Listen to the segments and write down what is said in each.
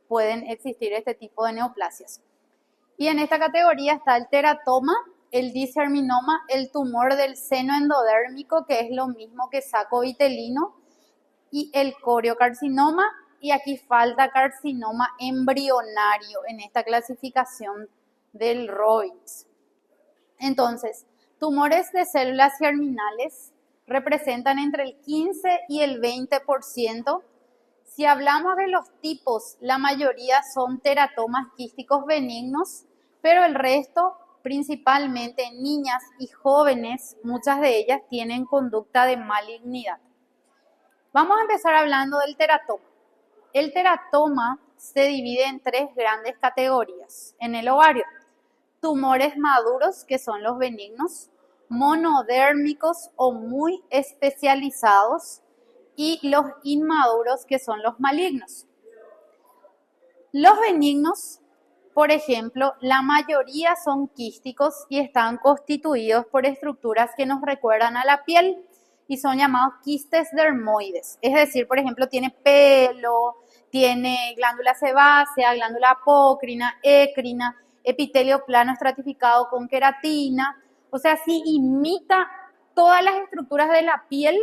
pueden existir este tipo de neoplasias. Y en esta categoría está el teratoma, el disgerminoma, el tumor del seno endodérmico, que es lo mismo que saco vitelino, y el coriocarcinoma, y aquí falta carcinoma embrionario en esta clasificación del Robbins. Entonces, tumores de células germinales representan entre el 15 y el 20%. Si hablamos de los tipos, la mayoría son teratomas quísticos benignos, pero el resto, principalmente niñas y jóvenes, muchas de ellas tienen conducta de malignidad. Vamos a empezar hablando del teratoma. El teratoma se divide en tres grandes categorías en el ovario. Tumores maduros, que son los benignos, monodérmicos o muy especializados, y los inmaduros, que son los malignos. Los benignos, por ejemplo, la mayoría son quísticos y están constituidos por estructuras que nos recuerdan a la piel y son llamados quistes dermoides. Es decir, por ejemplo, tiene pelo, tiene glándula sebácea, glándula apócrina, écrina, epitelio plano estratificado con queratina. O sea, si imita todas las estructuras de la piel,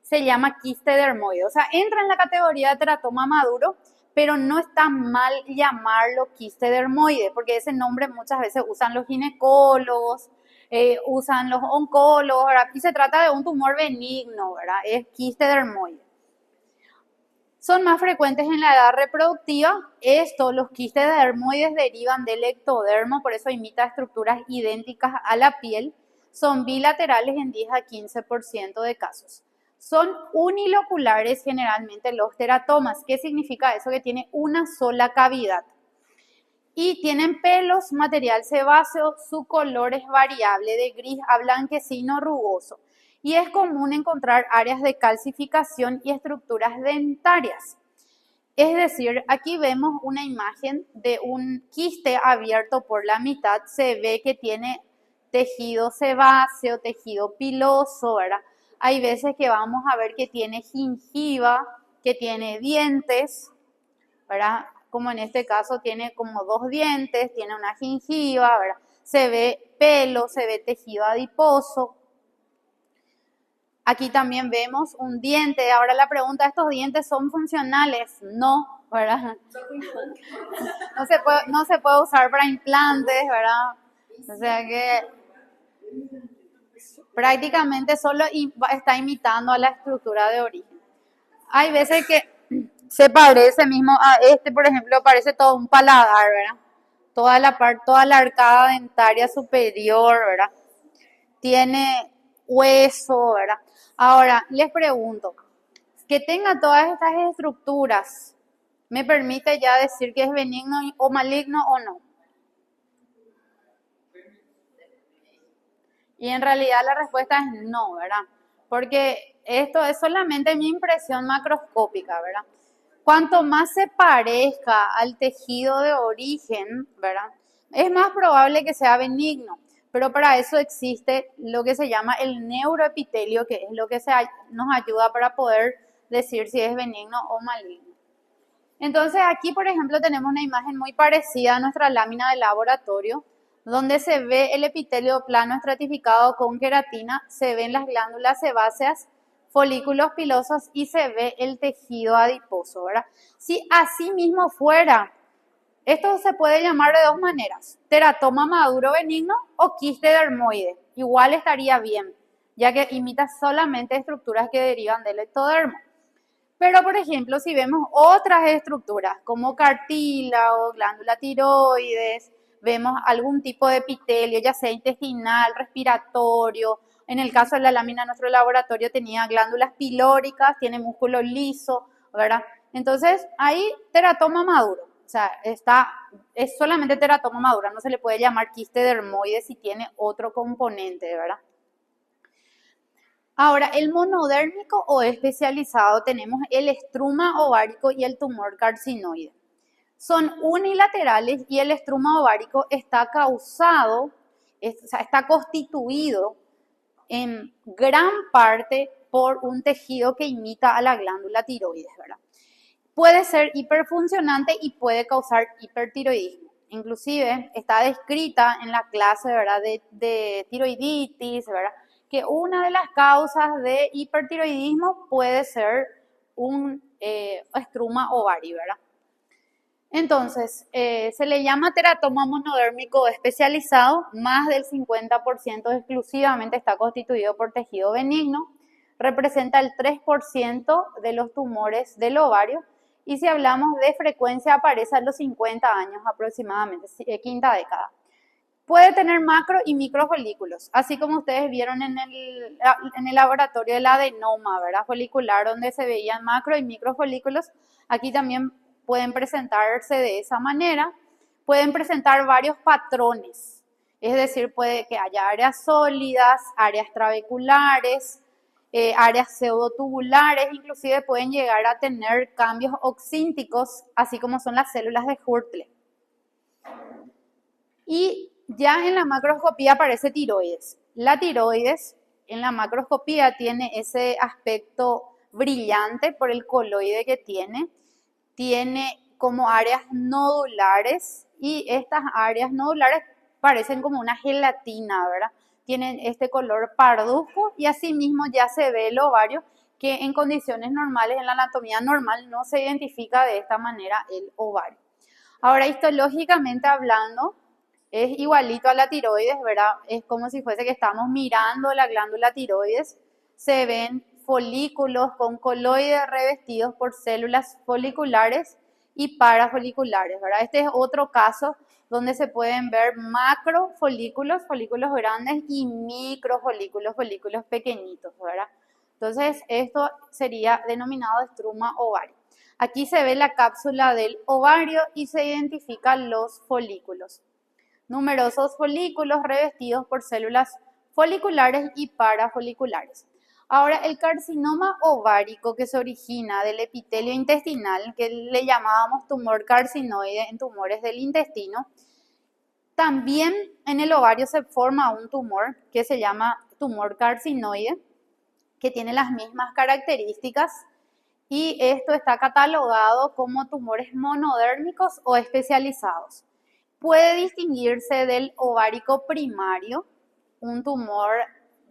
se llama quiste dermoide. O sea, entra en la categoría de teratoma maduro, pero no está mal llamarlo quiste dermoide, porque ese nombre muchas veces usan los ginecólogos, usan los oncólogos, ¿verdad? Y se trata de un tumor benigno, ¿verdad? Es quiste dermoide. Son más frecuentes en la edad reproductiva. Los quistes dermoides derivan del ectodermo, por eso imita estructuras idénticas a la piel. Son bilaterales en 10 a 15% de casos. Son uniloculares generalmente los teratomas. ¿Qué significa eso? Que tiene una sola cavidad. Y tienen pelos, material sebáceo, su color es variable de gris a blanquecino rugoso. Y es común encontrar áreas de calcificación y estructuras dentarias. Es decir, aquí vemos una imagen de un quiste abierto por la mitad. Se ve que tiene tejido sebáceo, tejido piloso, ¿verdad? Hay veces que vamos a ver que tiene gingiva, que tiene dientes, ¿verdad? Como en este caso tiene como 2 dientes, tiene una gingiva, ¿verdad? Se ve pelo, se ve tejido adiposo. Aquí también vemos un diente. Ahora la pregunta, ¿estos dientes son funcionales? No, ¿verdad? No se puede usar para implantes, ¿verdad? O sea que prácticamente solo está imitando a la estructura de origen. Hay veces que se parece mismo a por ejemplo, parece todo un paladar, ¿verdad? Toda la arcada dentaria superior, ¿verdad? Tiene hueso, ¿verdad? Ahora, les pregunto, que tenga todas estas estructuras, ¿me permite ya decir que es benigno o maligno o no? Y en realidad la respuesta es no, ¿verdad? Porque esto es solamente mi impresión macroscópica, ¿verdad? Cuanto más se parezca al tejido de origen, ¿verdad? Es más probable que sea benigno, pero para eso existe lo que se llama el neuroepitelio, que es lo que nos ayuda para poder decir si es benigno o maligno. Entonces aquí, por ejemplo, tenemos una imagen muy parecida a nuestra lámina de laboratorio, donde se ve el epitelio plano estratificado con queratina, se ven las glándulas sebáceas, folículos pilosos y se ve el tejido adiposo, ¿verdad? Si así mismo fuera, esto se puede llamar de dos maneras, teratoma maduro benigno o quiste dermoide. Igual estaría bien, ya que imita solamente estructuras que derivan del ectodermo. Pero, por ejemplo, si vemos otras estructuras como cartílago, glándula tiroides, vemos algún tipo de epitelio, ya sea intestinal, respiratorio. En el caso de la lámina de nuestro laboratorio tenía glándulas pilóricas, tiene músculo liso, ¿verdad? Entonces, ahí teratoma maduro. O sea, es solamente teratoma madura, no se le puede llamar quiste dermoide si tiene otro componente, ¿verdad? Ahora, el monodérmico o especializado tenemos el estruma ovárico y el tumor carcinoide. Son unilaterales y el estruma ovárico está está constituido en gran parte por un tejido que imita a la glándula tiroides, ¿verdad? Puede ser hiperfuncionante y puede causar hipertiroidismo. Inclusive está descrita en la clase, ¿verdad?, de tiroiditis, ¿verdad?, que una de las causas de hipertiroidismo puede ser un estruma ovario, ¿verdad? Entonces, se le llama teratoma monodérmico especializado, más del 50% exclusivamente está constituido por tejido benigno, representa el 3% de los tumores del ovario y si hablamos de frecuencia aparece a los 50 años aproximadamente, quinta década. Puede tener macro y microfolículos, así como ustedes vieron en el laboratorio del adenoma, ¿verdad?, folicular, donde se veían macro y microfolículos. Aquí también pueden presentarse de esa manera. Pueden presentar varios patrones, es decir, puede que haya áreas sólidas, áreas trabeculares, áreas pseudotubulares, inclusive pueden llegar a tener cambios oxínticos, así como son las células de Hurtle. Y ya en la macroscopía aparece tiroides. La tiroides en la macroscopía tiene ese aspecto brillante por el coloide que tiene como áreas nodulares y estas áreas nodulares parecen como una gelatina, ¿verdad? Tienen este color parduzco y asimismo ya se ve el ovario que en condiciones normales, en la anatomía normal, no se identifica de esta manera el ovario. Ahora, histológicamente hablando, es igualito a la tiroides, ¿verdad? Es como si fuese que estamos mirando la glándula tiroides. Se ven folículos con coloides revestidos por células foliculares y parafoliculares, ¿verdad? Este es otro caso donde se pueden ver macrofolículos, folículos grandes, y microfolículos, folículos pequeñitos, ¿verdad? Entonces, esto sería denominado estruma ovario. Aquí se ve la cápsula del ovario y se identifican los folículos. Numerosos folículos revestidos por células foliculares y parafoliculares. Ahora, el carcinoma ovárico que se origina del epitelio intestinal, que le llamábamos tumor carcinoide en tumores del intestino, también en el ovario se forma un tumor que se llama tumor carcinoide, que tiene las mismas características y esto está catalogado como tumores monodérmicos o especializados. Puede distinguirse del ovárico primario, un tumor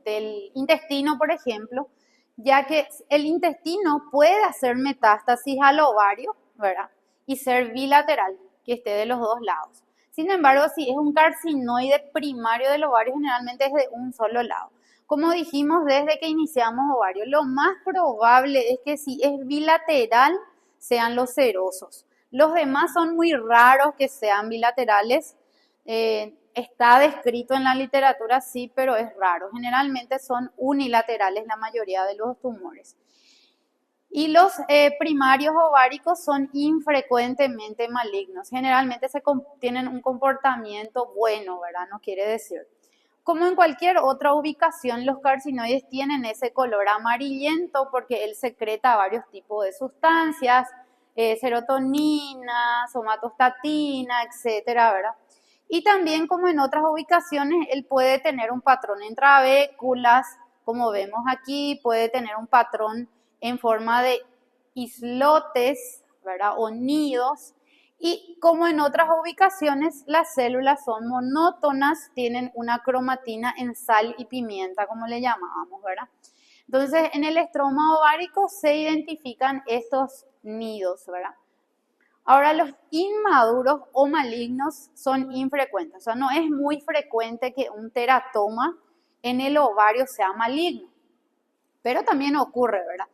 del intestino, por ejemplo, ya que el intestino puede hacer metástasis al ovario, ¿verdad?, y ser bilateral, que esté de los dos lados. Sin embargo, si es un carcinoide primario del ovario, generalmente es de un solo lado. Como dijimos desde que iniciamos ovario, lo más probable es que si es bilateral sean los serosos. Los demás son muy raros que sean bilaterales. Está descrito en la literatura, sí, pero es raro. Generalmente son unilaterales la mayoría de los tumores. Y los primarios ováricos son infrecuentemente malignos. Generalmente tienen un comportamiento bueno, ¿verdad? No quiere decir. Como en cualquier otra ubicación, los carcinoides tienen ese color amarillento porque él secreta varios tipos de sustancias, serotonina, somatostatina, etcétera, ¿verdad? Y también, como en otras ubicaciones, él puede tener un patrón en trabéculas, como vemos aquí, puede tener un patrón en forma de islotes, ¿verdad?, o nidos. Y como en otras ubicaciones, las células son monótonas, tienen una cromatina en sal y pimienta, como le llamábamos, ¿verdad? Entonces, en el estroma ovárico se identifican estos nidos, ¿verdad? Ahora, los inmaduros o malignos son infrecuentes, o sea, no es muy frecuente que un teratoma en el ovario sea maligno, pero también ocurre, ¿verdad?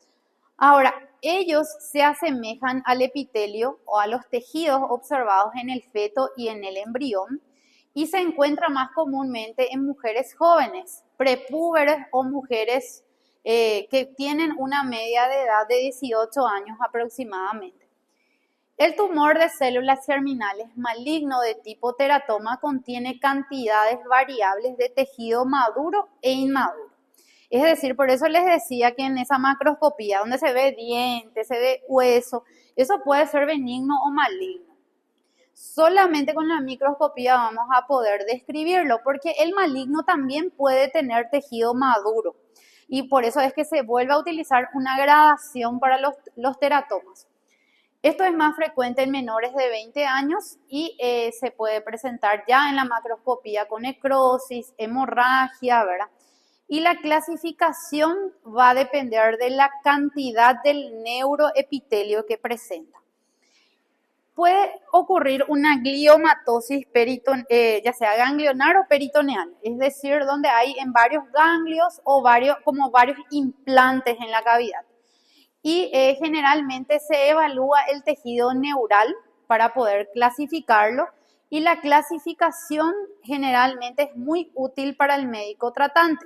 Ahora, ellos se asemejan al epitelio o a los tejidos observados en el feto y en el embrión y se encuentra más comúnmente en mujeres jóvenes, prepúberes o mujeres que tienen una media de edad de 18 años aproximadamente. El tumor de células germinales maligno de tipo teratoma contiene cantidades variables de tejido maduro e inmaduro. Es decir, por eso les decía que en esa macroscopía donde se ve diente, se ve hueso, eso puede ser benigno o maligno. Solamente con la microscopía vamos a poder describirlo, porque el maligno también puede tener tejido maduro. Y por eso es que se vuelve a utilizar una gradación para los teratomas. Esto es más frecuente en menores de 20 años y se puede presentar ya en la macroscopía con necrosis, hemorragia, ¿verdad? Y la clasificación va a depender de la cantidad del neuroepitelio que presenta. Puede ocurrir una gliomatosis ya sea ganglionar o peritoneal, es decir, donde hay en varios ganglios o varios implantes en la cavidad. Y generalmente se evalúa el tejido neural para poder clasificarlo y la clasificación generalmente es muy útil para el médico tratante.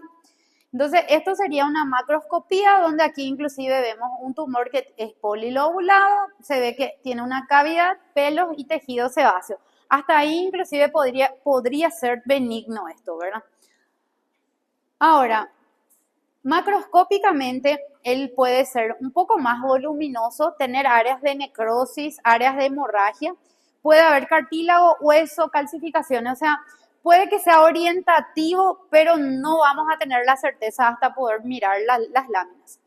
Entonces, esto sería una macroscopía donde aquí inclusive vemos un tumor que es polilobulado, se ve que tiene una cavidad, pelos y tejido sebáceo. Hasta ahí inclusive podría ser benigno esto, ¿verdad? Ahora, macroscópicamente, él puede ser un poco más voluminoso, tener áreas de necrosis, áreas de hemorragia, puede haber cartílago, hueso, calcificaciones, o sea, puede que sea orientativo, pero no vamos a tener la certeza hasta poder mirar las láminas.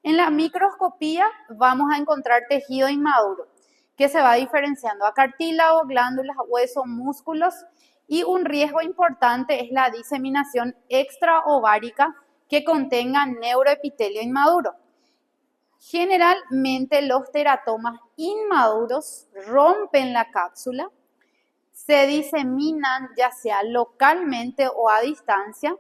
En la microscopía vamos a encontrar tejido inmaduro, que se va diferenciando a cartílago, glándulas, huesos, músculos, y un riesgo importante es la diseminación extraovárica que contenga neuroepitelio inmaduro. Generalmente los teratomas inmaduros rompen la cápsula, se diseminan ya sea localmente o a distancia.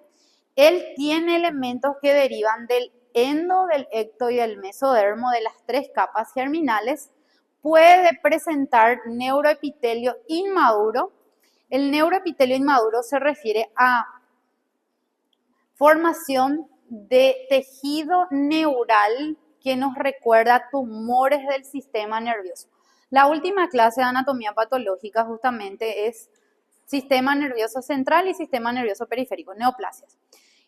Él tiene elementos que derivan del endo, del ecto y del mesodermo, de las tres capas germinales. Puede presentar neuroepitelio inmaduro. El neuroepitelio inmaduro se refiere a formación de tejido neural que nos recuerda tumores del sistema nervioso. La última clase de anatomía patológica justamente es sistema nervioso central y sistema nervioso periférico, neoplasias.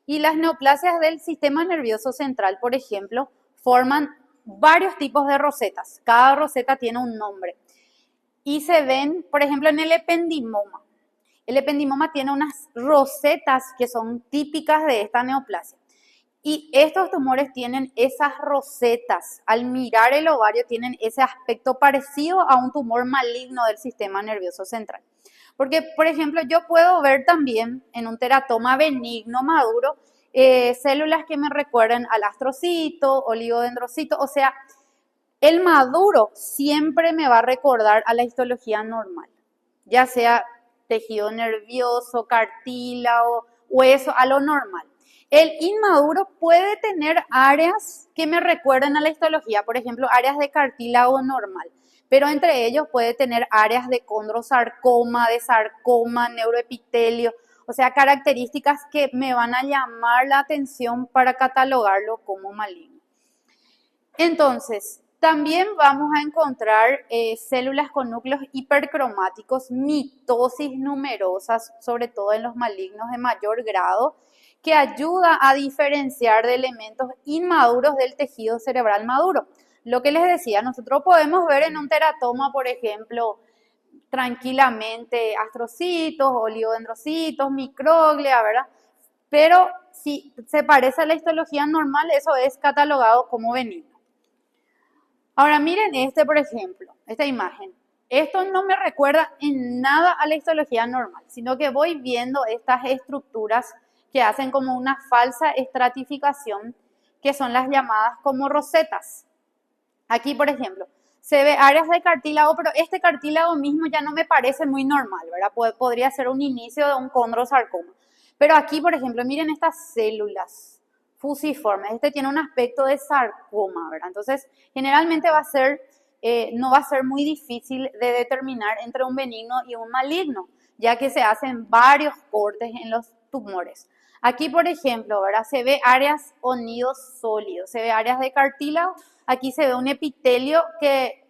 Y las neoplasias del sistema nervioso central, por ejemplo, forman varios tipos de rosetas. Cada roseta tiene un nombre. Y se ven, por ejemplo, en el ependimoma. El ependimoma tiene unas rosetas que son típicas de esta neoplasia. Y estos tumores tienen esas rosetas. Al mirar el ovario tienen ese aspecto parecido a un tumor maligno del sistema nervioso central. Porque, por ejemplo, yo puedo ver también en un teratoma benigno maduro células que me recuerdan al astrocito, oligodendrocito. O sea, el maduro siempre me va a recordar a la histología normal, ya sea tejido nervioso, cartílago, hueso, a lo normal. El inmaduro puede tener áreas que me recuerden a la histología, por ejemplo, áreas de cartílago normal, pero entre ellos puede tener áreas de condrosarcoma, de sarcoma, neuroepitelio, o sea, características que me van a llamar la atención para catalogarlo como maligno. Entonces, también vamos a encontrar células con núcleos hipercromáticos, mitosis numerosas, sobre todo en los malignos de mayor grado, que ayuda a diferenciar de elementos inmaduros del tejido cerebral maduro. Lo que les decía, nosotros podemos ver en un teratoma, por ejemplo, tranquilamente astrocitos, oligodendrocitos, microglia, ¿verdad? Pero si se parece a la histología normal, eso es catalogado como benigno. Ahora miren por ejemplo, esta imagen. Esto no me recuerda en nada a la histología normal, sino que voy viendo estas estructuras que hacen como una falsa estratificación, que son las llamadas como rosetas. Aquí, por ejemplo, se ve áreas de cartílago, pero este cartílago mismo ya no me parece muy normal, ¿verdad? Podría ser un inicio de un condrosarcoma. Pero aquí, por ejemplo, miren estas células fusiformes. Este tiene un aspecto de sarcoma, ¿verdad? Entonces, generalmente no va a ser muy difícil de determinar entre un benigno y un maligno, ya que se hacen varios cortes en los tumores. Aquí, por ejemplo, ¿verdad? Se ve áreas o nidos sólidos, se ve áreas de cartílago. Aquí se ve un epitelio que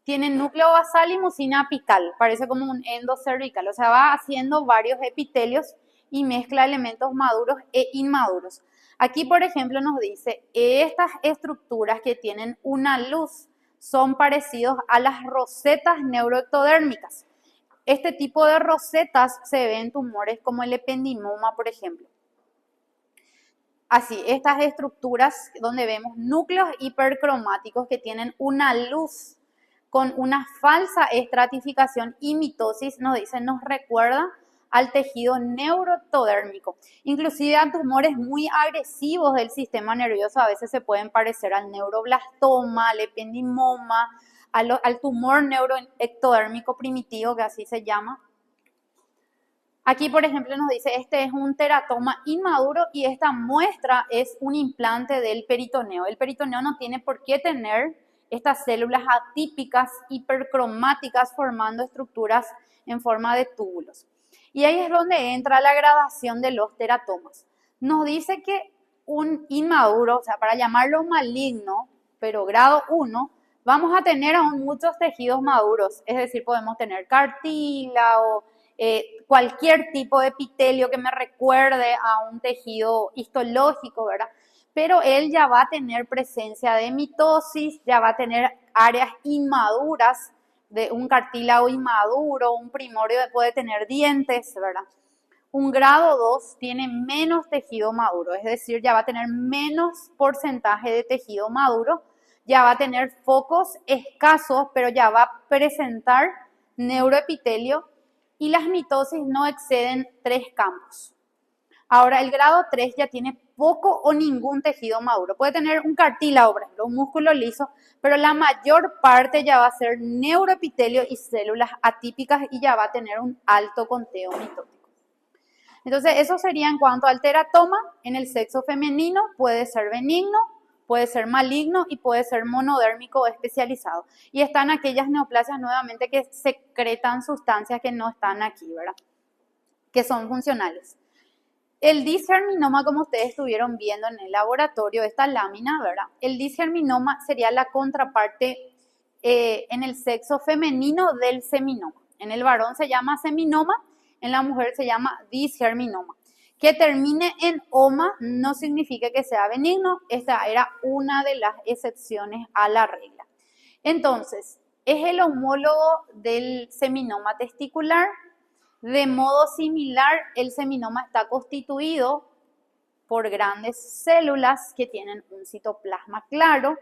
tiene núcleo basal y mucina apical, parece como un endocervical, o sea, va haciendo varios epitelios y mezcla elementos maduros e inmaduros. Aquí, por ejemplo, nos dice, estas estructuras que tienen una luz son parecidos a las rosetas neuroectodérmicas. Este tipo de rosetas se ven en tumores como el ependimoma, por ejemplo. Así, estas estructuras donde vemos núcleos hipercromáticos que tienen una luz con una falsa estratificación y mitosis, nos dice, nos recuerda al tejido neuroectodérmico. Inclusive a tumores muy agresivos del sistema nervioso a veces se pueden parecer al neuroblastoma, al ependimoma, al tumor neuroectodérmico primitivo, que así se llama. Aquí, por ejemplo, nos dice, este es un teratoma inmaduro y esta muestra es un implante del peritoneo. El peritoneo no tiene por qué tener estas células atípicas hipercromáticas formando estructuras en forma de túbulos. Y ahí es donde entra la gradación de los teratomas. Nos dice que un inmaduro, o sea, para llamarlo maligno, pero grado 1, vamos a tener aún muchos tejidos maduros. Es decir, podemos tener cartílago, cualquier tipo de epitelio que me recuerde a un tejido histológico, ¿verdad? Pero él ya va a tener presencia de mitosis, ya va a tener áreas inmaduras, de un cartílago inmaduro, un primorio puede tener dientes, ¿verdad? Un grado 2 tiene menos tejido maduro, es decir, ya va a tener menos porcentaje de tejido maduro, ya va a tener focos escasos, pero ya va a presentar neuroepitelio y las mitosis no exceden 3 campos. Ahora, el grado 3 ya tiene poco o ningún tejido maduro. Puede tener un cartílago, por ejemplo, un músculo liso, pero la mayor parte ya va a ser neuroepitelio y células atípicas y ya va a tener un alto conteo mitótico. Entonces, eso sería en cuanto al teratoma. En el sexo femenino puede ser benigno, puede ser maligno y puede ser monodérmico o especializado. Y están aquellas neoplasias nuevamente que secretan sustancias que no están aquí, ¿verdad? Que son funcionales. El disgerminoma, como ustedes estuvieron viendo en el laboratorio, esta lámina, ¿verdad? El disgerminoma sería la contraparte en el sexo femenino del seminoma. En el varón se llama seminoma, en la mujer se llama disgerminoma. Que termine en oma no significa que sea benigno, esta era una de las excepciones a la regla. Entonces, es el homólogo del seminoma testicular. De modo similar, el seminoma está constituido por grandes células que tienen un citoplasma claro.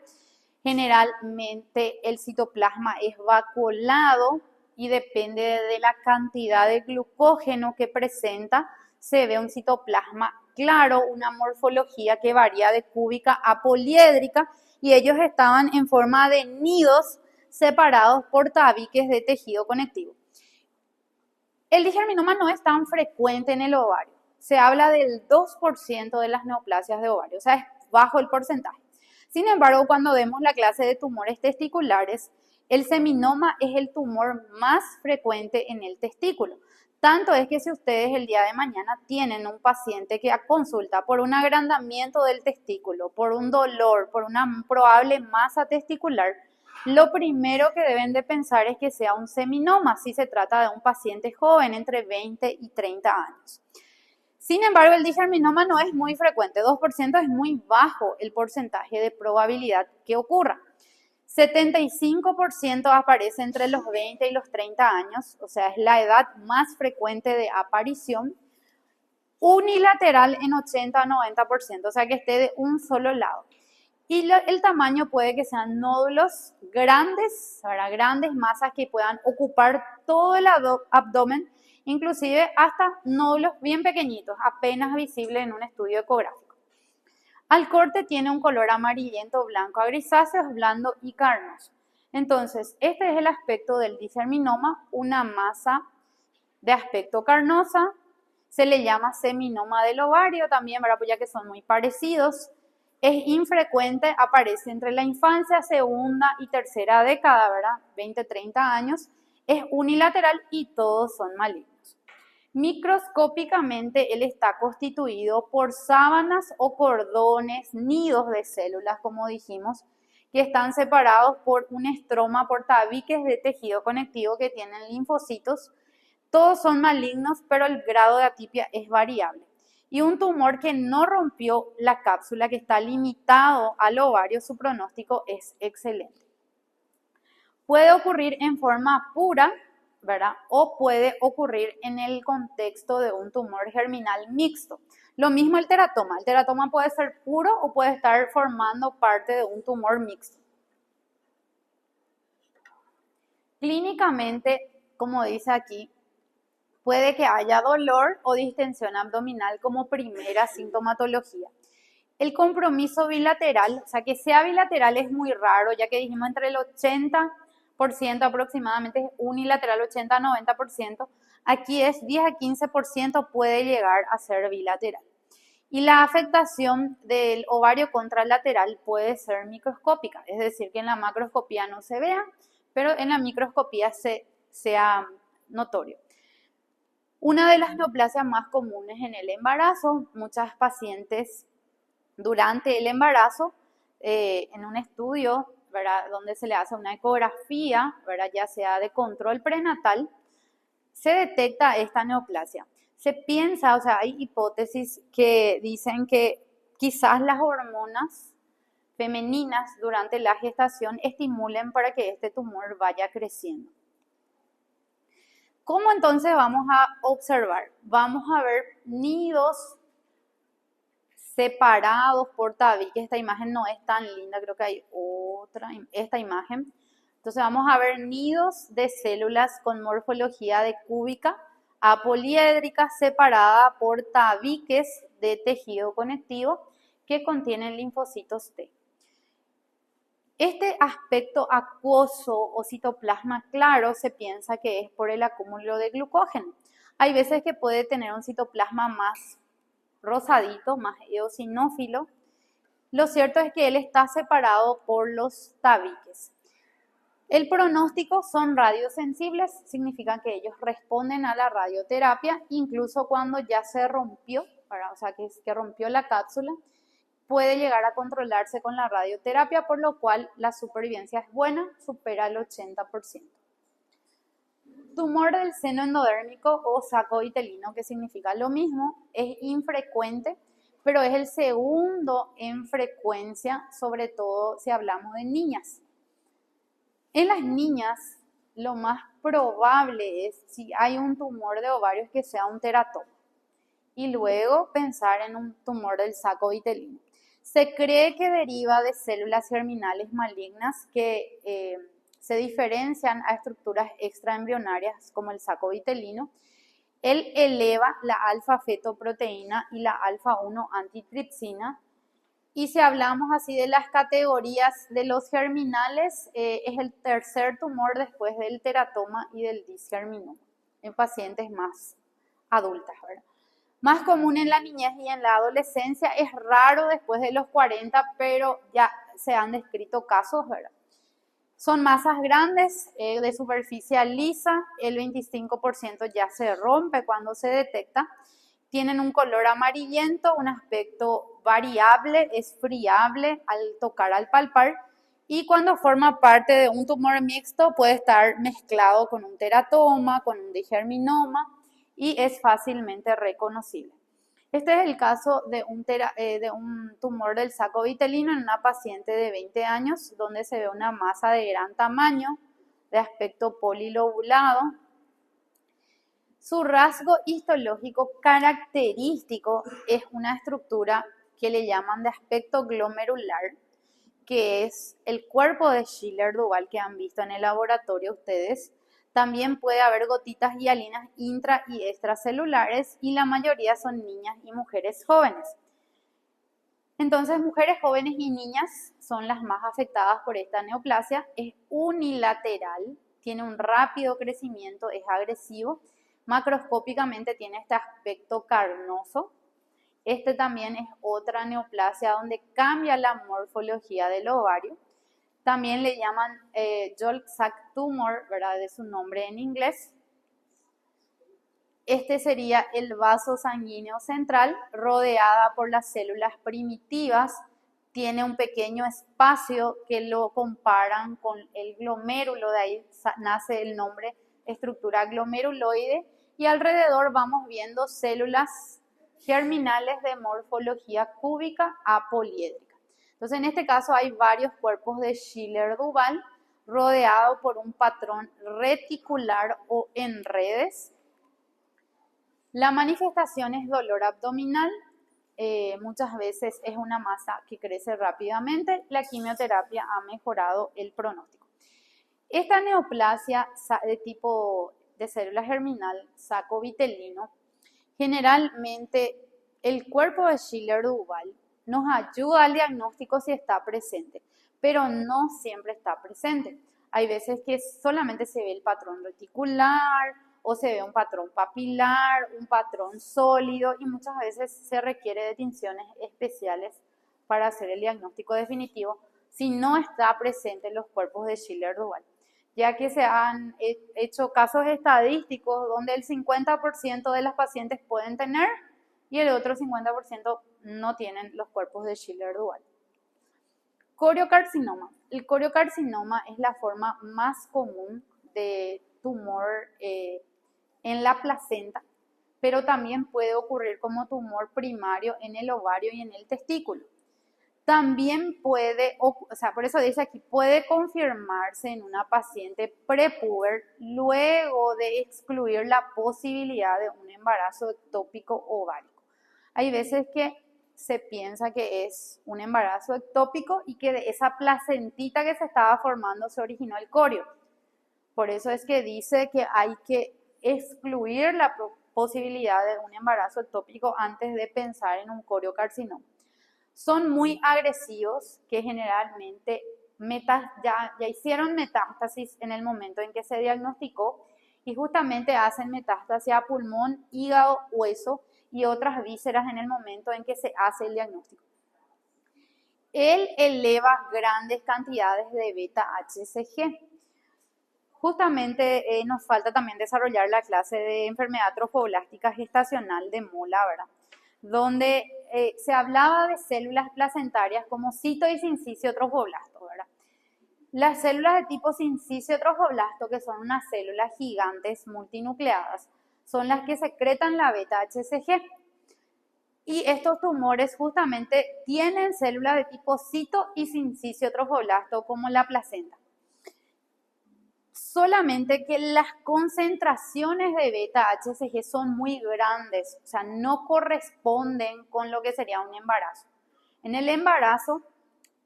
Generalmente el citoplasma es vacuolado y depende de la cantidad de glucógeno que presenta, se ve un citoplasma claro, una morfología que varía de cúbica a poliédrica y ellos estaban en forma de nidos separados por tabiques de tejido conectivo. El disgerminoma no es tan frecuente en el ovario. Se habla del 2% de las neoplasias de ovario, o sea, es bajo el porcentaje. Sin embargo, cuando vemos la clase de tumores testiculares, el seminoma es el tumor más frecuente en el testículo. Tanto es que si ustedes el día de mañana tienen un paciente que consulta por un agrandamiento del testículo, por un dolor, por una probable masa testicular, lo primero que deben de pensar es que sea un seminoma si se trata de un paciente joven entre 20 y 30 años. Sin embargo, el disgerminoma no es muy frecuente, 2% es muy bajo el porcentaje de probabilidad que ocurra. 75% aparece entre los 20 y los 30 años, o sea, es la edad más frecuente de aparición. Unilateral en 80 a 90%, o sea, que esté de un solo lado. Y el tamaño puede que sean nódulos grandes, ¿verdad? Grandes masas que puedan ocupar todo el abdomen, inclusive hasta nódulos bien pequeñitos, apenas visibles en un estudio ecográfico. Al corte tiene un color amarillento, blanco a grisáceo, blando y carnoso. Entonces, este es el aspecto del disgerminoma, una masa de aspecto carnosa. Se le llama seminoma del ovario también, ¿verdad? Pues ya que son muy parecidos. Es infrecuente, aparece entre la infancia, segunda y tercera década, ¿verdad? 20, 30 años. Es unilateral y todos son malignos. Microscópicamente, él está constituido por sábanas o cordones, nidos de células, como dijimos, que están separados por un estroma, por tabiques de tejido conectivo que tienen linfocitos. Todos son malignos, pero el grado de atipia es variable. Y un tumor que no rompió la cápsula, que está limitado al ovario, su pronóstico es excelente. Puede ocurrir en forma pura, ¿verdad? O puede ocurrir en el contexto de un tumor germinal mixto. Lo mismo el teratoma. El teratoma puede ser puro o puede estar formando parte de un tumor mixto. Clínicamente, como dice aquí, puede que haya dolor o distensión abdominal como primera sintomatología. El compromiso bilateral, o sea, que sea bilateral es muy raro, ya que dijimos entre el 80% aproximadamente es unilateral, 80 a 90%. Aquí es 10 a 15% puede llegar a ser bilateral. Y la afectación del ovario contralateral puede ser microscópica, es decir, que en la macroscopía no se vea, pero en la microscopía sea notorio. Una de las neoplasias más comunes en el embarazo, muchas pacientes durante el embarazo, en un estudio, ¿verdad?, donde se le hace una ecografía, ¿verdad?, ya sea de control prenatal, se detecta esta neoplasia. Se piensa, o sea, hay hipótesis que dicen que quizás las hormonas femeninas durante la gestación estimulen para que este tumor vaya creciendo. ¿Cómo entonces vamos a observar? Vamos a ver nidos separados por tabique. Esta imagen no es tan linda, creo que hay otra, esta imagen. Entonces vamos a ver nidos de células con morfología de cúbica a poliédrica separada por tabiques de tejido conectivo que contienen linfocitos T. Este aspecto acuoso o citoplasma claro se piensa que es por el acúmulo de glucógeno. Hay veces que puede tener un citoplasma más rosadito, más eosinófilo. Lo cierto es que él está separado por los tabiques. El pronóstico son radiosensibles, significa que ellos responden a la radioterapia, incluso cuando ya se rompió, o sea, que rompió la cápsula, puede llegar a controlarse con la radioterapia, por lo cual la supervivencia es buena, supera el 80%. Tumor del seno endodérmico o saco vitelino, que significa lo mismo, es infrecuente, pero es el segundo en frecuencia, sobre todo si hablamos de niñas. En las niñas, lo más probable es, si hay un tumor de ovarios, que sea un teratoma. Y luego pensar en un tumor del saco vitelino. Se cree que deriva de células germinales malignas que se diferencian a estructuras extraembrionarias como el saco vitelino. Él eleva la alfa-fetoproteína y la alfa-1 antitripsina. Y si hablamos así de las categorías de los germinales, es el tercer tumor después del teratoma y del disgerminoma en pacientes más adultas, ¿verdad? Más común en la niñez y en la adolescencia, es raro después de los 40, pero ya se han descrito casos, ¿verdad? Son masas grandes, de superficie lisa, el 25% ya se rompe cuando se detecta. Tienen un color amarillento, un aspecto variable, es friable al tocar, al palpar, y cuando forma parte de un tumor mixto puede estar mezclado con un teratoma, con un digerminoma, y es fácilmente reconocible. Este es el caso de un tumor del saco vitelino en una paciente de 20 años, donde se ve una masa de gran tamaño, de aspecto polilobulado. Su rasgo histológico característico es una estructura que le llaman de aspecto glomerular, que es el cuerpo de Schiller-Duval que han visto en el laboratorio ustedes. También puede haber gotitas hialinas intra y extracelulares, y la mayoría son niñas y mujeres jóvenes. Entonces, mujeres jóvenes y niñas son las más afectadas por esta neoplasia. Es unilateral, tiene un rápido crecimiento, es agresivo. Macroscópicamente tiene este aspecto carnoso. Este también es otra neoplasia donde cambia la morfología del ovario. También le llaman Yolk-Sac tumor, ¿verdad?, de su nombre en inglés. Este sería el vaso sanguíneo central, rodeada por las células primitivas. Tiene un pequeño espacio que lo comparan con el glomérulo, de ahí nace el nombre estructura glomeruloide, y alrededor vamos viendo células germinales de morfología cúbica a poliédrica. Entonces, en este caso hay varios cuerpos de Schiller-Duval rodeado por un patrón reticular o en redes. La manifestación es dolor abdominal, muchas veces es una masa que crece rápidamente. La quimioterapia ha mejorado el pronóstico. Esta neoplasia de tipo de célula germinal sacovitelino, generalmente el cuerpo de Schiller-Duval nos ayuda al diagnóstico si está presente, pero no siempre está presente. Hay veces que solamente se ve el patrón reticular o se ve un patrón papilar, un patrón sólido y muchas veces se requiere de tinciones especiales para hacer el diagnóstico definitivo si no está presente en los cuerpos de Schiller-Duval, ya que se han hecho casos estadísticos donde el 50% de las pacientes pueden tener y el otro 50% no tienen los cuerpos de Schiller-Duval. Coriocarcinoma. El coriocarcinoma es la forma más común de tumor en la placenta, pero también puede ocurrir como tumor primario en el ovario y en el testículo. También puede, por eso dice aquí, puede confirmarse en una paciente prepuber luego de excluir la posibilidad de un embarazo ectópico ovárico. Hay veces que se piensa que es un embarazo ectópico y que de esa placentita que se estaba formando se originó el corio. Por eso es que dice que hay que excluir la posibilidad de un embarazo ectópico antes de pensar en un coriocarcinoma. Son muy agresivos, que generalmente ya hicieron metástasis en el momento en que se diagnosticó y justamente hacen metástasis a pulmón, hígado, hueso y otras vísceras en el momento en que se hace el diagnóstico. Él eleva grandes cantidades de beta-HCG. Justamente nos falta también desarrollar la clase de enfermedad trofoblástica gestacional de Mola, ¿verdad? Donde se hablaba de células placentarias como cito y sincicio trofoblasto, ¿verdad? Las células de tipo sincicio trofoblasto, que son unas células gigantes multinucleadas, son las que secretan la beta-HCG. Y estos tumores justamente tienen células de tipo cito y sincicio trofoblasto como la placenta. Solamente que las concentraciones de beta-HCG son muy grandes, o sea, no corresponden con lo que sería un embarazo. En el embarazo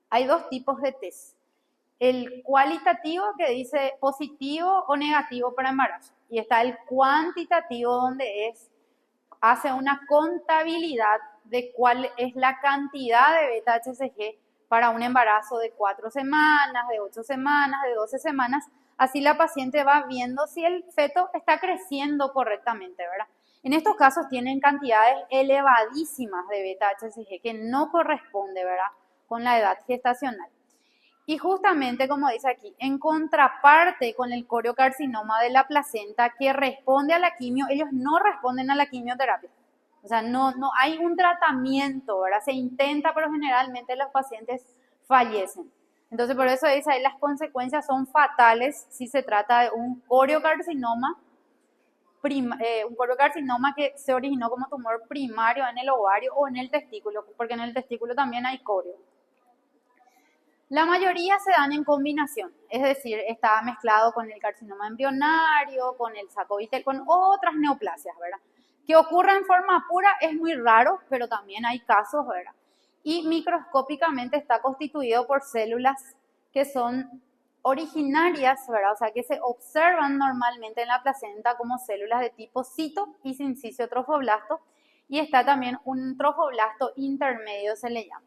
hay dos tipos de test. El cualitativo, que dice positivo o negativo para embarazo, y está el cuantitativo, donde hace una contabilidad de cuál es la cantidad de beta-HCG para un embarazo de 4 semanas, de 8 semanas, de 12 semanas. Así la paciente va viendo si el feto está creciendo correctamente, ¿verdad? En estos casos tienen cantidades elevadísimas de beta-HCG que no corresponde, ¿verdad?, con la edad gestacional. Y justamente, como dice aquí, en contraparte con el coriocarcinoma de la placenta que responde a la quimio, ellos no responden a la quimioterapia. O sea, no hay un tratamiento, ¿verdad? Se intenta, pero generalmente los pacientes fallecen. Entonces, por eso dice ahí, las consecuencias son fatales si se trata de un coriocarcinoma que se originó como tumor primario en el ovario o en el testículo, porque en el testículo también hay corio. La mayoría se dan en combinación, es decir, está mezclado con el carcinoma embrionario, con el sacovitel, con otras neoplasias, ¿verdad? Que ocurra en forma pura es muy raro, pero también hay casos, ¿verdad? Y microscópicamente está constituido por células que son originarias, ¿verdad? O sea, que se observan normalmente en la placenta como células de tipo cito y sincicio trofoblasto, y está también un trofoblasto intermedio, se le llama.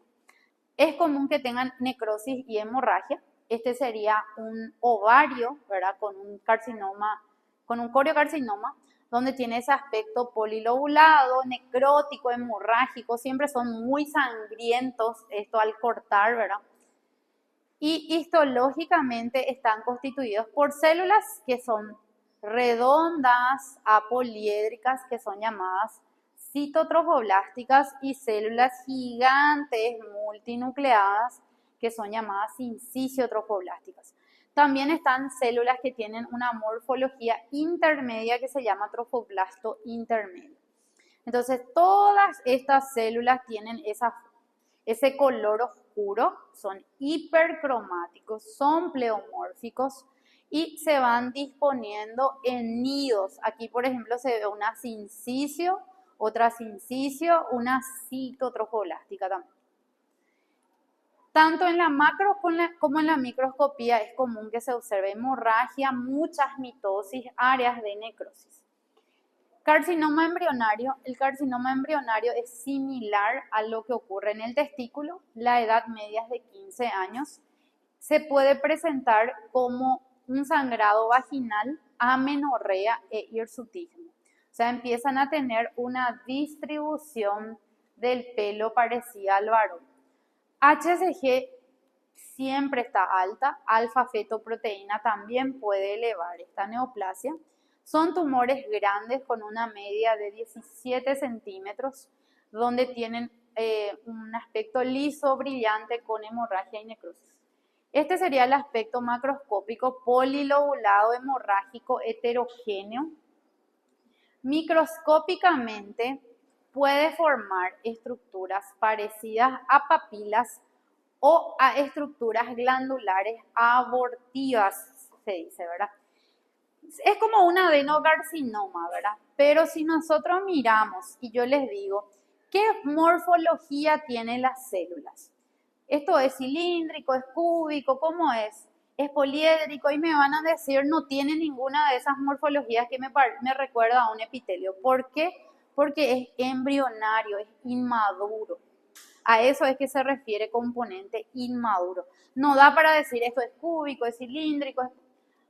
Es común que tengan necrosis y hemorragia. Este sería un ovario, ¿verdad?, con un carcinoma, con un coriocarcinoma, donde tiene ese aspecto polilobulado, necrótico, hemorrágico. Siempre son muy sangrientos esto al cortar, ¿verdad? Y histológicamente están constituidos por células que son redondas, apoliédricas, que son llamadas citotrofoblásticas, y células gigantes multinucleadas que son llamadas sincicio-trofoblásticas. También están células que tienen una morfología intermedia que se llama trofoblasto intermedio. Entonces, todas estas células tienen ese color oscuro, son hipercromáticos, son pleomórficos y se van disponiendo en nidos. Aquí, por ejemplo, se ve una sincicio, otra sincicio, una citotrofoblástica también. Tanto en la macro como en la microscopía es común que se observe hemorragia, muchas mitosis, áreas de necrosis. Carcinoma embrionario. El carcinoma embrionario es similar a lo que ocurre en el testículo. La edad media es de 15 años. Se puede presentar como un sangrado vaginal, amenorrea e hirsutismo. O sea, empiezan a tener una distribución del pelo parecida al varón. HCG siempre está alta, alfa-fetoproteína también puede elevar esta neoplasia. Son tumores grandes con una media de 17 centímetros, donde tienen un aspecto liso, brillante, con hemorragia y necrosis. Este sería el aspecto macroscópico, polilobulado, hemorrágico, heterogéneo. Microscópicamente puede formar estructuras parecidas a papilas o a estructuras glandulares abortivas, se dice, ¿verdad? Es como un adenocarcinoma, ¿verdad? Pero si nosotros miramos y yo les digo, ¿qué morfología tienen las células? Esto es cilíndrico, es cúbico, ¿cómo es? Es poliédrico y me van a decir no tiene ninguna de esas morfologías que me recuerda a un epitelio. ¿Por qué? Porque es embrionario, es inmaduro. A eso es que se refiere componente inmaduro. No da para decir esto es cúbico, es cilíndrico,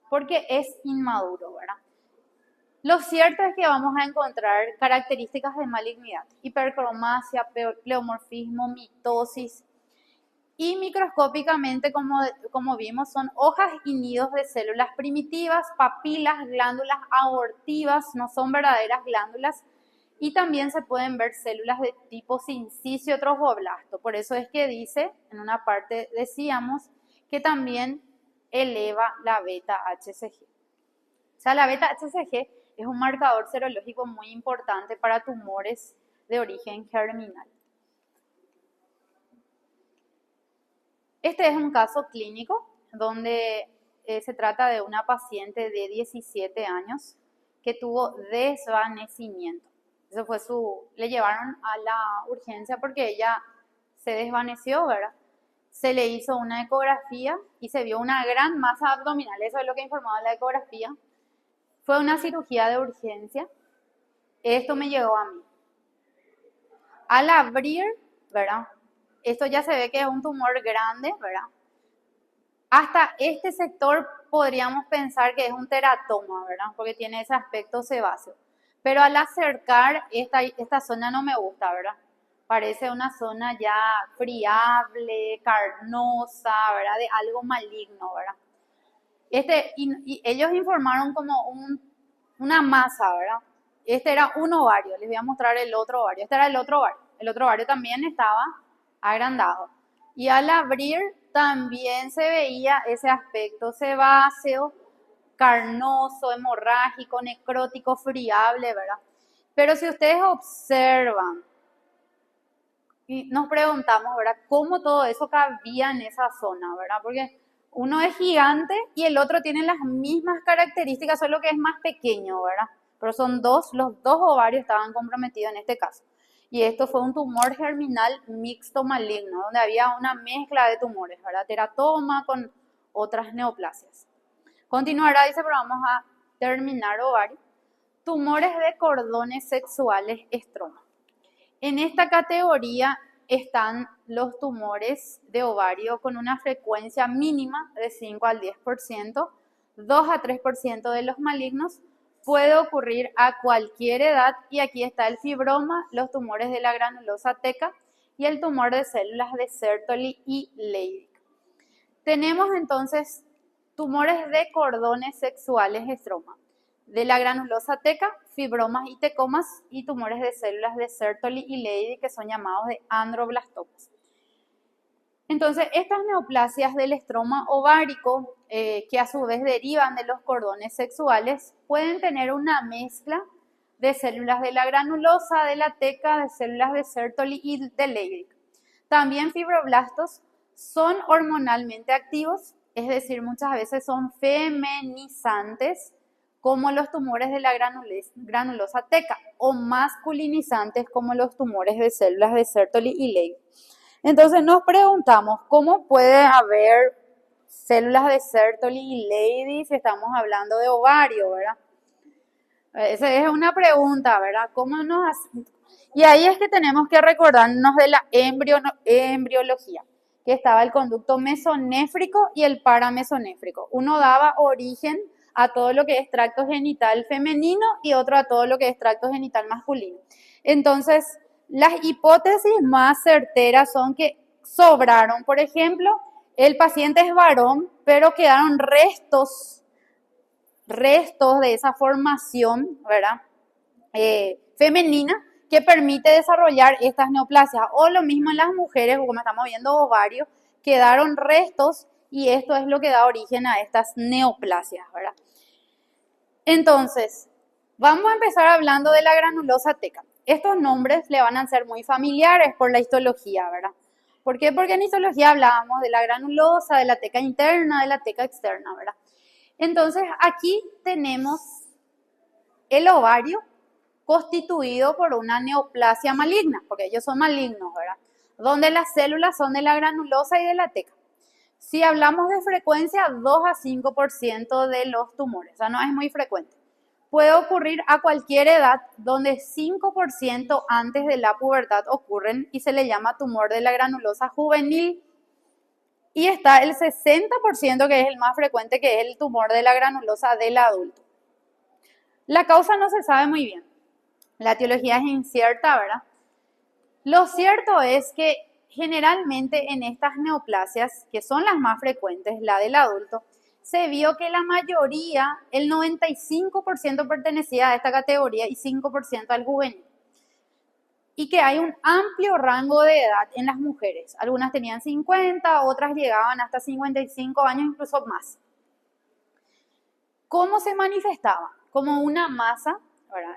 porque es inmaduro, ¿verdad? Lo cierto es que vamos a encontrar características de malignidad, hipercromacia, pleomorfismo, mitosis. Y microscópicamente, como vimos, son hojas y nidos de células primitivas, papilas, glándulas abortivas, no son verdaderas glándulas. Y también se pueden ver células de tipo sincicio tromboblasto. Por eso es que dice, en una parte decíamos, que también eleva la beta-HCG. O sea, la beta-HCG es un marcador serológico muy importante para tumores de origen germinal. Este es un caso clínico donde se trata de una paciente de 17 años que tuvo desvanecimiento. Eso fue le llevaron a la urgencia porque ella se desvaneció, ¿verdad? Se le hizo una ecografía y se vio una gran masa abdominal. Eso es lo que informaba la ecografía. Fue una cirugía de urgencia. Esto me llegó a mí. Al abrir, ¿verdad? Esto ya se ve que es un tumor grande, ¿verdad? Hasta este sector podríamos pensar que es un teratoma, ¿verdad? Porque tiene ese aspecto sebáceo. Pero al acercar, esta zona no me gusta, ¿verdad? Parece una zona ya friable, carnosa, ¿verdad? De algo maligno, ¿verdad? Y ellos informaron como una masa, ¿verdad? Este era un ovario, les voy a mostrar el otro ovario. Este era el otro ovario. El otro ovario también estaba agrandado. Y al abrir también se veía ese aspecto sebáceo, carnoso, hemorrágico, necrótico, friable, ¿verdad? Pero si ustedes observan y nos preguntamos, ¿verdad? ¿Cómo todo eso cabía en esa zona, ¿verdad? Porque uno es gigante y el otro tiene las mismas características, solo que es más pequeño, ¿verdad? Pero son los dos ovarios estaban comprometidos en este caso. Y esto fue un tumor germinal mixto maligno, donde había una mezcla de tumores, ¿verdad? Teratoma con otras neoplasias. Continuará, dice, pero vamos a terminar ovario. Tumores de cordones sexuales estroma. En esta categoría están los tumores de ovario con una frecuencia mínima de 5 al 10%, 2 a 3% de los malignos. Puede ocurrir a cualquier edad y aquí está el fibroma, los tumores de la granulosa teca y el tumor de células de Sertoli y Leydig. Tenemos entonces tumores de cordones sexuales estroma, de la granulosa teca, fibromas y tecomas y tumores de células de Sertoli y Leydig que son llamados de androblastomas. Entonces, estas neoplasias del estroma ovárico, que a su vez derivan de los cordones sexuales, pueden tener una mezcla de células de la granulosa, de la teca, de células de Sertoli y de Leydig. También fibroblastos son hormonalmente activos, es decir, muchas veces son feminizantes, como los tumores de la granulosa teca, o masculinizantes como los tumores de células de Sertoli y Leydig. Entonces nos preguntamos, ¿cómo puede haber células de Sertoli y Leydig si estamos hablando de ovario, ¿verdad? Esa es una pregunta, ¿verdad? Y ahí es que tenemos que recordarnos de la embriología, que estaba el conducto mesonéfrico y el paramesonéfrico. Uno daba origen a todo lo que es tracto genital femenino y otro a todo lo que es tracto genital masculino. Entonces, las hipótesis más certeras son que sobraron, por ejemplo, el paciente es varón, pero quedaron restos de esa formación, ¿verdad? Femenina que permite desarrollar estas neoplasias. O lo mismo en las mujeres, como estamos viendo ovarios, quedaron restos y esto es lo que da origen a estas neoplasias, ¿verdad? Entonces, vamos a empezar hablando de la granulosa teca. Estos nombres le van a ser muy familiares por la histología, ¿verdad? ¿Por qué? Porque en histología hablábamos de la granulosa, de la teca interna, de la teca externa, ¿verdad? Entonces, aquí tenemos el ovario constituido por una neoplasia maligna, porque ellos son malignos, ¿verdad? Donde las células son de la granulosa y de la teca. Si hablamos de frecuencia, 2 a 5% de los tumores, o sea, no es muy frecuente. Puede ocurrir a cualquier edad, donde 5% antes de la pubertad ocurren y se le llama tumor de la granulosa juvenil. Y está el 60%, que es el más frecuente, que es el tumor de la granulosa del adulto. La causa no se sabe muy bien. La etiología es incierta, ¿verdad? Lo cierto es que generalmente en estas neoplasias, que son las más frecuentes, la del adulto, se vio que la mayoría, el 95% pertenecía a esta categoría y 5% al juvenil. Y que hay un amplio rango de edad en las mujeres. Algunas tenían 50, otras llegaban hasta 55 años, incluso más. ¿Cómo se manifestaba? Como una masa, ¿verdad?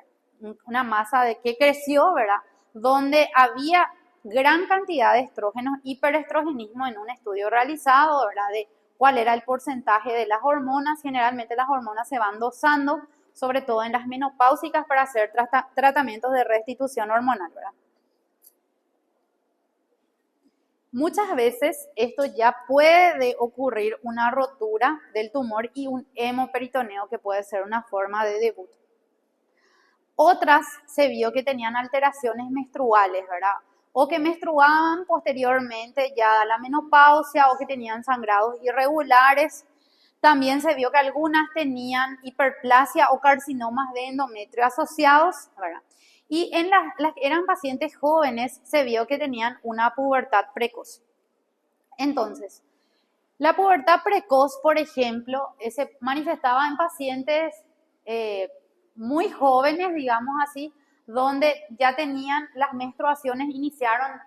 Una masa de que creció, ¿verdad? Donde había gran cantidad de estrógenos, hiperestrogenismo en un estudio realizado, ¿verdad? De cuál era el porcentaje de las hormonas. Generalmente las hormonas se van dosando, sobre todo en las menopáusicas, para hacer tratamientos de restitución hormonal, ¿verdad? Muchas veces esto ya puede ocurrir una rotura del tumor y un hemoperitoneo que puede ser una forma de debut. Otras se vio que tenían alteraciones menstruales, ¿verdad? O que menstruaban posteriormente ya a la menopausia o que tenían sangrados irregulares. También se vio que algunas tenían hiperplasia o carcinomas de endometrio asociados, ¿verdad? Y en las que eran pacientes jóvenes se vio que tenían una pubertad precoz. Entonces, la pubertad precoz, por ejemplo, se manifestaba en pacientes muy jóvenes, digamos así, donde ya tenían las menstruaciones, iniciaron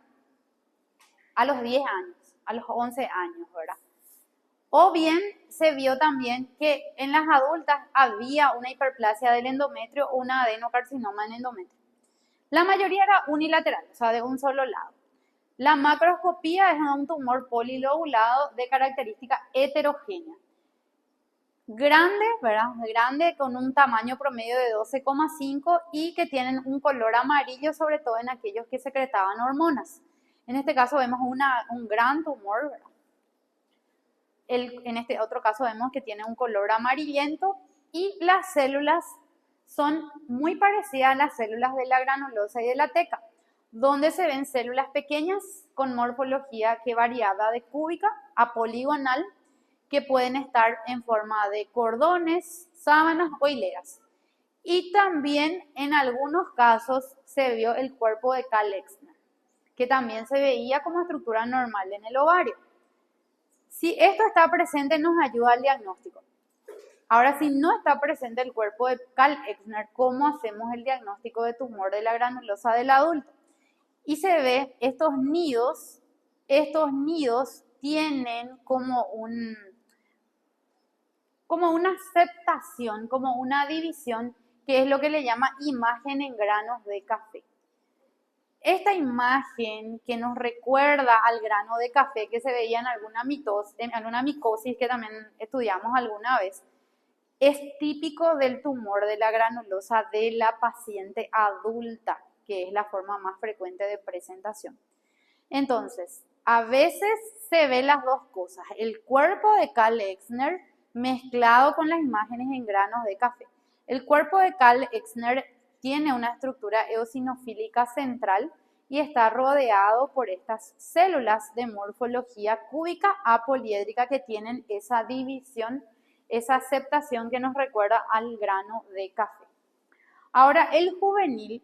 a los 10 años, a los 11 años, ¿verdad? O bien se vio también que en las adultas había una hiperplasia del endometrio o una adenocarcinoma en endometrio. La mayoría era unilateral, o sea, de un solo lado. La macroscopía es un tumor polilobulado de característica heterogénea. Grande, ¿verdad? Grande, con un tamaño promedio de 12,5 y que tienen un color amarillo, sobre todo en aquellos que secretaban hormonas. En este caso vemos un gran tumor, ¿verdad? En este otro caso vemos que tiene un color amarillento y las células son muy parecidas a las células de la granulosa y de la teca, donde se ven células pequeñas con morfología que variaba de cúbica a poligonal, que pueden estar en forma de cordones, sábanas o hileras. Y también en algunos casos se vio el cuerpo de Karl-Exner, que también se veía como estructura normal en el ovario. Si esto está presente, nos ayuda al diagnóstico. Ahora, si no está presente el cuerpo de Karl-Exner, ¿cómo hacemos el diagnóstico de tumor de la granulosa del adulto? Y se ve estos nidos tienen como una aceptación, como una división, que es lo que le llama imagen en granos de café. Esta imagen que nos recuerda al grano de café que se veía en alguna micosis que también estudiamos alguna vez, es típico del tumor de la granulosa de la paciente adulta, que es la forma más frecuente de presentación. Entonces, a veces se ve las dos cosas, el cuerpo de Karl Exner mezclado con las imágenes en granos de café. El cuerpo de Karl Exner tiene una estructura eosinofílica central y está rodeado por estas células de morfología cúbica apoliédrica que tienen esa división, esa aceptación que nos recuerda al grano de café. Ahora, el juvenil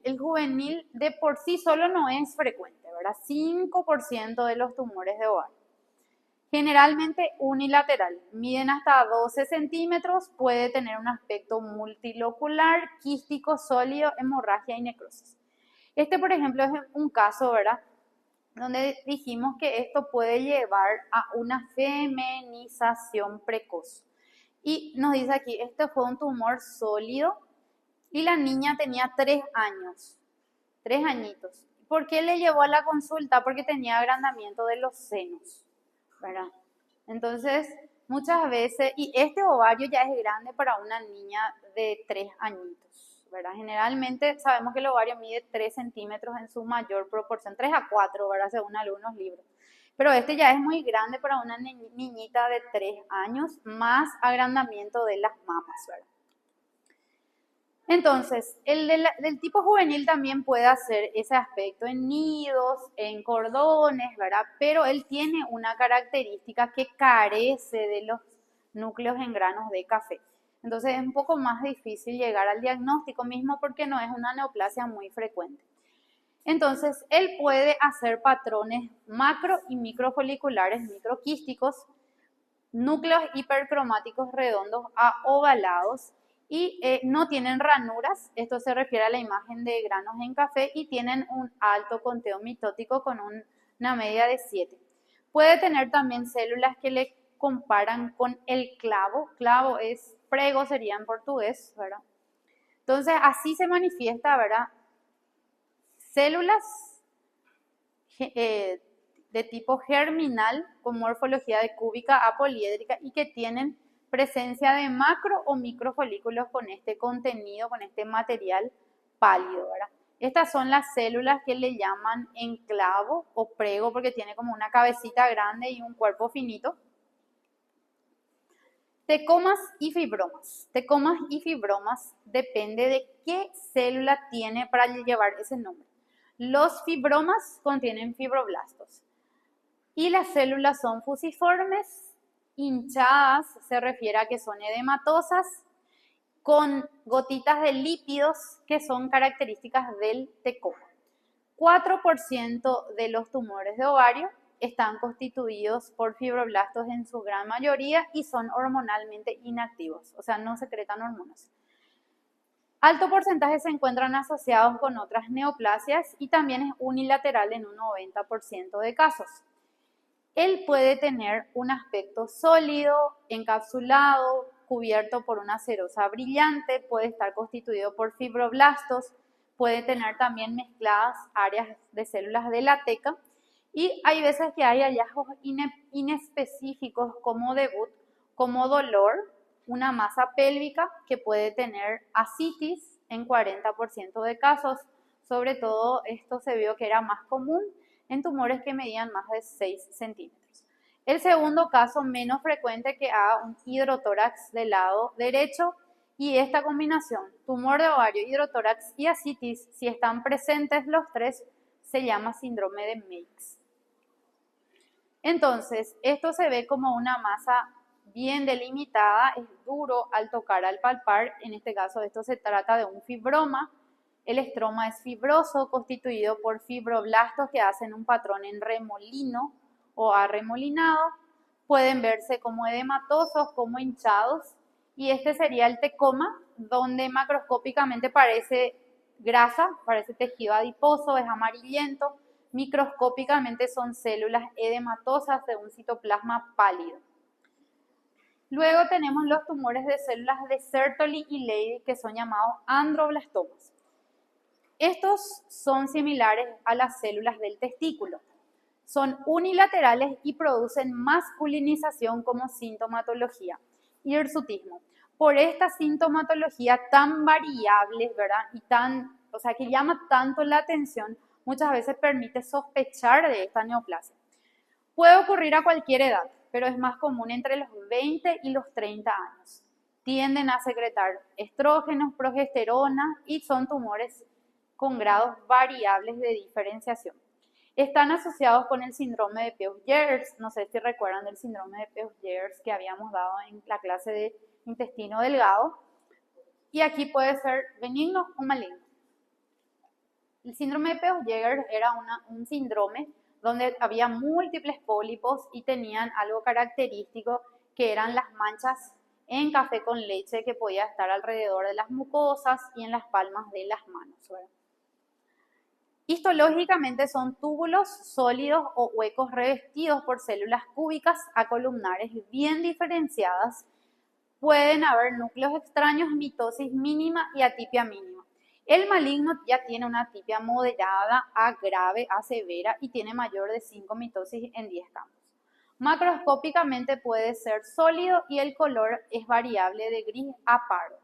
de por sí solo no es frecuente, ¿verdad? 5% de los tumores de ovario. Generalmente unilateral, miden hasta 12 centímetros, puede tener un aspecto multilocular, quístico, sólido, hemorragia y necrosis. Este, por ejemplo, es un caso, ¿verdad? Donde dijimos que esto puede llevar a una feminización precoz. Y nos dice aquí, este fue un tumor sólido y la niña tenía 3 años, 3 añitos. ¿Por qué le llevó a la consulta? Porque tenía agrandamiento de los senos, ¿verdad? Entonces, muchas veces, y este ovario ya es grande para una niña de 3 añitos, ¿verdad? Generalmente sabemos que el ovario mide 3 centímetros en su mayor proporción, 3 a 4, ¿verdad? Según algunos libros. Pero este ya es muy grande para una niñita de 3 años, más agrandamiento de las mamas, ¿verdad? Entonces, el del tipo juvenil también puede hacer ese aspecto en nidos, en cordones, ¿verdad? Pero él tiene una característica que carece de los núcleos en granos de café. Entonces es un poco más difícil llegar al diagnóstico mismo porque no es una neoplasia muy frecuente. Entonces, él puede hacer patrones macro y microfoliculares microquísticos, núcleos hipercromáticos redondos a ovalados y no tienen ranuras, esto se refiere a la imagen de granos en café, y tienen un alto conteo mitótico con una media de 7. Puede tener también células que le comparan con el clavo, clavo es prego, sería en portugués, ¿verdad? Entonces así se manifiesta, ¿verdad? Células de tipo germinal con morfología de cúbica apoliédrica y que tienen presencia de macro o microfolículos con este contenido, con este material pálido, ¿verdad? Estas son las células que le llaman enclavo o prego porque tiene como una cabecita grande y un cuerpo finito. Tecomas y fibromas. Tecomas y fibromas depende de qué célula tiene para llevar ese nombre. Los fibromas contienen fibroblastos y las células son fusiformes, hinchadas, se refiere a que son edematosas, con gotitas de lípidos que son características del tecoma. 4% de los tumores de ovario están constituidos por fibroblastos en su gran mayoría y son hormonalmente inactivos, o sea, no secretan hormonas. Alto porcentaje se encuentran asociados con otras neoplasias y también es unilateral en un 90% de casos. Él puede tener un aspecto sólido, encapsulado, cubierto por una serosa brillante, puede estar constituido por fibroblastos, puede tener también mezcladas áreas de células de la teca y hay veces que hay hallazgos inespecíficos como debut, como dolor, una masa pélvica que puede tener ascitis en 40% de casos. Sobre todo esto se vio que era más común en tumores que medían más de 6 centímetros. El segundo caso menos frecuente que haga un hidrotórax del lado derecho y esta combinación, tumor de ovario, hidrotórax y ascitis, si están presentes los tres, se llama síndrome de Meigs. Entonces, esto se ve como una masa bien delimitada, es duro al tocar, al palpar. En este caso, esto se trata de un fibroma. El estroma es fibroso, constituido por fibroblastos que hacen un patrón en remolino o arremolinado. Pueden verse como edematosos, como hinchados. Y este sería el tecoma, donde macroscópicamente parece grasa, parece tejido adiposo, es amarillento. Microscópicamente son células edematosas de un citoplasma pálido. Luego tenemos los tumores de células de Sertoli y Leydig que son llamados androblastomas. Estos son similares a las células del testículo. Son unilaterales y producen masculinización como sintomatología. Hirsutismo. Por esta sintomatología tan variable, ¿verdad? Y tan, o sea, que llama tanto la atención, muchas veces permite sospechar de esta neoplasia. Puede ocurrir a cualquier edad, pero es más común entre los 20 y los 30 años. Tienden a secretar estrógenos, progesterona y son tumores con grados variables de diferenciación. Están asociados con el síndrome de Peutz-Jeghers. No sé si recuerdan del síndrome de Peutz-Jeghers que habíamos dado en la clase de intestino delgado. Y aquí puede ser benigno o maligno. El síndrome de Peutz-Jeghers era un síndrome donde había múltiples pólipos y tenían algo característico que eran las manchas en café con leche que podía estar alrededor de las mucosas y en las palmas de las manos, ¿verdad? Histológicamente son túbulos sólidos o huecos revestidos por células cúbicas acolumnares bien diferenciadas. Pueden haber núcleos extraños, mitosis mínima y atipia mínima. El maligno ya tiene una atipia moderada a grave a severa y tiene mayor de 5 mitosis en 10 campos. Macroscópicamente puede ser sólido y el color es variable de gris a pardo.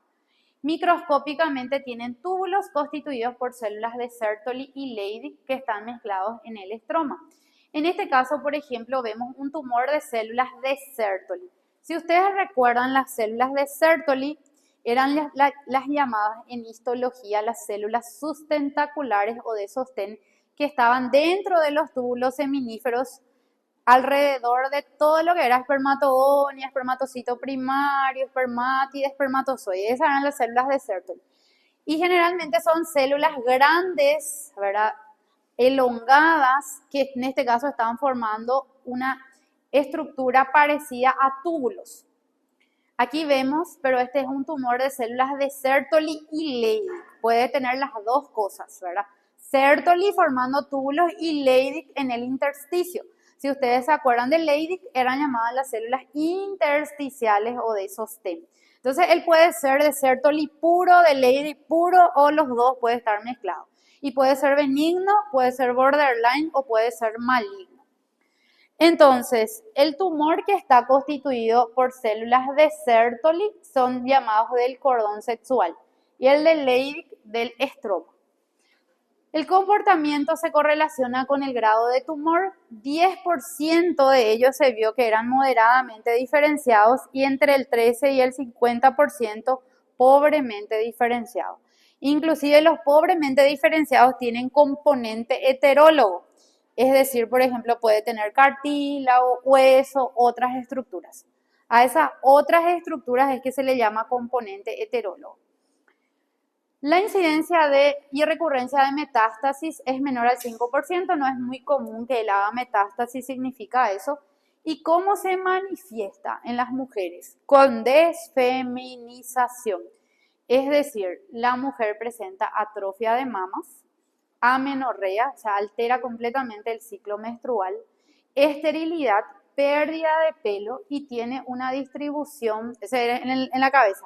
Microscópicamente tienen túbulos constituidos por células de Sertoli y Leydig que están mezclados en el estroma. En este caso, por ejemplo, vemos un tumor de células de Sertoli. Si ustedes recuerdan, las células de Sertoli eran las llamadas en histología las células sustentaculares o de sostén que estaban dentro de los túbulos seminíferos alrededor de todo lo que era espermatogonia, espermatocito primario, espermátide, espermatozoide. Esas eran las células de Sertoli. Y generalmente son células grandes, ¿verdad? Elongadas, que en este caso estaban formando una estructura parecida a túbulos. Aquí vemos, pero este es un tumor de células de Sertoli y Leydig. Puede tener las dos cosas, ¿verdad? Sertoli formando túbulos y Leydig en el intersticio. Si ustedes se acuerdan de Leydig, eran llamadas las células intersticiales o de sostén. Entonces, él puede ser de Sertoli puro, de Leydig puro, o los dos puede estar mezclados. Y puede ser benigno, puede ser borderline o puede ser maligno. Entonces, el tumor que está constituido por células de Sertoli son llamados del cordón sexual y el de Leydig del estroma. El comportamiento se correlaciona con el grado de tumor. 10% de ellos se vio que eran moderadamente diferenciados y entre el 13 y el 50% pobremente diferenciados. Inclusive los pobremente diferenciados tienen componente heterólogo. Es decir, por ejemplo, puede tener cartílago, hueso, otras estructuras. A esas otras estructuras es que se le llama componente heterólogo. La incidencia y recurrencia de metástasis es menor al 5%, no es muy común que él haga metástasis, significa eso. ¿Y cómo se manifiesta en las mujeres? Con desfeminización. Es decir, la mujer presenta atrofia de mamas, amenorrea, o sea, altera completamente el ciclo menstrual, esterilidad, pérdida de pelo y tiene una distribución en la cabeza.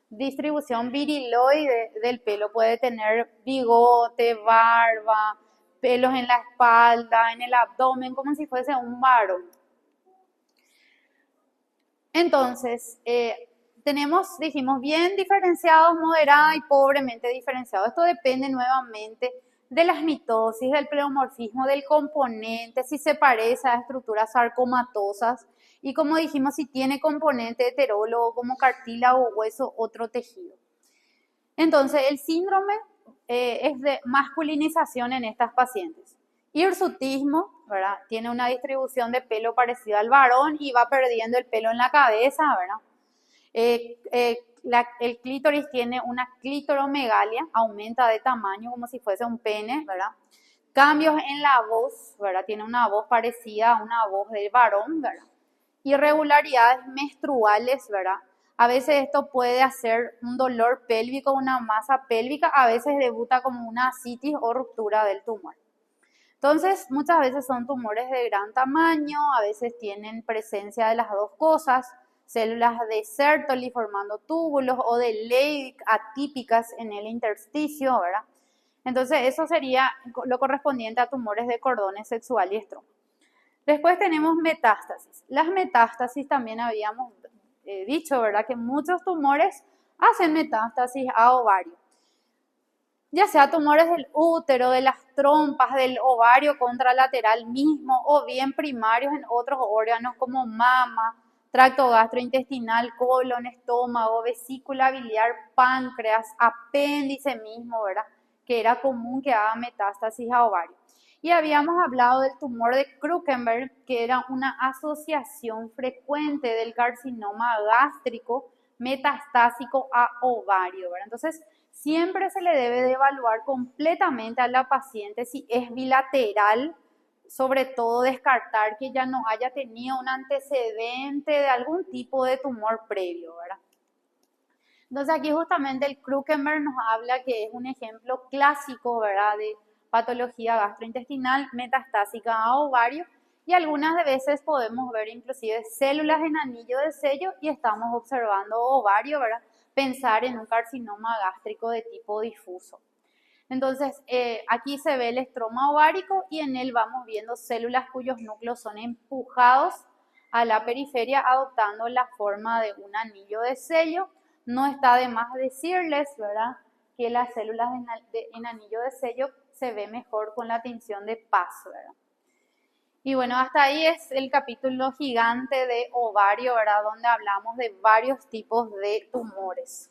Distribución viriloide del pelo, puede tener bigote, barba, pelos en la espalda, en el abdomen, como si fuese un varón. Entonces, dijimos, bien diferenciados, moderada y pobremente diferenciados. Esto depende nuevamente de las mitosis, del pleomorfismo, del componente, si se parece a estructuras sarcomatosas y como dijimos, si tiene componente heterólogo como cartílago, hueso, otro tejido. Entonces, el síndrome es de masculinización en estas pacientes. Hirsutismo, ¿verdad? Tiene una distribución de pelo parecida al varón y va perdiendo el pelo en la cabeza, ¿verdad? El clítoris tiene una clitoromegalia, aumenta de tamaño como si fuese un pene, ¿verdad? Cambios en la voz, ¿verdad? Tiene una voz parecida a una voz del varón, ¿verdad? Irregularidades menstruales, ¿verdad? A veces esto puede hacer un dolor pélvico, una masa pélvica, a veces debuta como una ascitis o ruptura del tumor. Entonces, muchas veces son tumores de gran tamaño, a veces tienen presencia de las dos cosas, células de Sertoli formando túbulos o de Leydig atípicas en el intersticio, ¿verdad? Entonces, eso sería lo correspondiente a tumores de cordones sexual y estroma. Después tenemos metástasis. Las metástasis también habíamos dicho, ¿verdad? Que muchos tumores hacen metástasis a ovario. ya sea tumores del útero, de las trompas, del ovario contralateral mismo, o bien primarios en otros órganos como mama, tracto gastrointestinal, colon, estómago, vesícula biliar, páncreas, apéndice mismo, ¿verdad? Que era común que haga metástasis a ovario. Y habíamos hablado del tumor de Krukenberg, que era una asociación frecuente del carcinoma gástrico metastásico a ovario, ¿verdad? Entonces, siempre se le debe de evaluar completamente a la paciente si es bilateral, sobre todo descartar que ya no haya tenido un antecedente de algún tipo de tumor previo, ¿verdad? Entonces aquí justamente el Krukenberg nos habla que es un ejemplo clásico, ¿verdad?, de patología gastrointestinal metastásica a ovario, y algunas de veces podemos ver inclusive células en anillo de sello y estamos observando ovario, ¿verdad? Pensar en un carcinoma gástrico de tipo difuso. Entonces, aquí se ve el estroma ovárico y en él vamos viendo células cuyos núcleos son empujados a la periferia adoptando la forma de un anillo de sello. No está de más decirles, ¿verdad?, que las células en anillo de sello se ve mejor con la tinción de Paz, ¿verdad? Y bueno, hasta ahí es el capítulo gigante de ovario, ¿verdad?, donde hablamos de varios tipos de tumores.